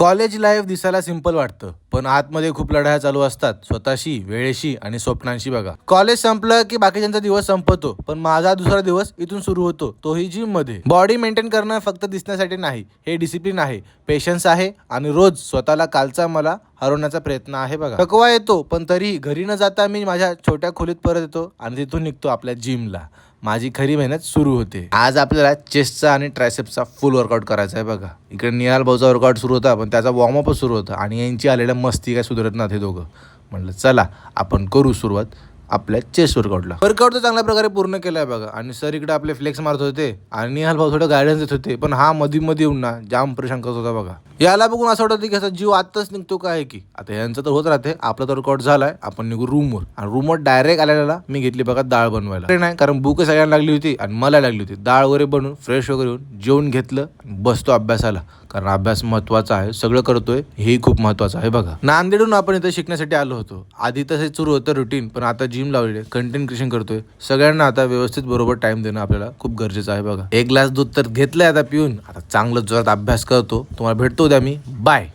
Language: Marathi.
कॉलेज लाईफ दिसायला सिंपल वाटतं, पण आतमध्ये खूप लढाया चालू असतात स्वतःशी, वेळेशी आणि स्वप्नांशी. बघा, कॉलेज संपलं की बाकीच्यांचा दिवस संपतो, पण माझा दुसरा दिवस इथून सुरू होतो, तोही जिम मध्ये. बॉडी मेंटेन करणं फक्त दिसण्यासाठी नाही, हे डिसिप्लिन आहे, पेशन्स आहे आणि रोज स्वतःला कालचा मला हरवण्याचा प्रयत्न आहे. बघा, थकवा येतो, पण तरी घरी न जाता मी माझ्या छोट्या खोलीत परत येतो आणि तिथून निघतो आपल्या जिमला. माझी खरी मेहनत सुरू होते. आज आपल्याला चेस्टचा आणि ट्रायसेप्सचा फुल वर्कआउट करायचा आहे. बघा, इकडे निहाल भाऊचा वर्कआउट सुरू होता, पण त्याचा वॉर्मअपच सुरू होता आणि यांची आलेल्या मस्ती काय सुधारत नाही हे दोघं. म्हणलं चला आपण करू सुरुवात आपल्या चेस्ट वर्कआउटला. वर्कआउट तर चांगल्या प्रकारे पूर्ण केलाय बघा, आणि सर इकडे आपले फ्लेक्स मारत होते आणि निहाल भाऊ थोडं गायडन्स देत होते, पण हा मध्ये येऊन ना जाम परेशान करत होता. बघा, याला बघून असं वाटतं की याचा जीव आत्ताच निघतो काय की. आता यांचं तर होत राहते. आपला तर वर्कआउट झालाय, आपण निघू रूमवर. आणि रूमवर डायरेक्ट आलेला मी घेतली बघा डाळ बनवायला. नाही, कारण भूक सगळ्यांना लागली होती आणि मला लागली होती. डाळ वगैरे बनवून फ्रेश वगैरे होऊन जेवण घेतलं, बसतो अभ्यासाला, कारण अभ्यास महत्वाचा आहे. सगळं करतोय, हे खूप महत्वाचं आहे. बघा, नांदेडून आपण इथे शिकण्यासाठी आलो होतो. आधी तसे सुरू होतं रुटीन, पण आता जिम लावले, कंटेंट क्रिएशन करतोय. सगळ्यांना आता व्यवस्थित बरोबर टाइम देणं आपल्याला खूप गरजेचं आहे. बघा, एक ग्लास दूध तर घेतलंय आता पिऊन. आता चांगलं जोरात अभ्यास करतो. तुम्हाला भेटतो उद्या मी. बाय.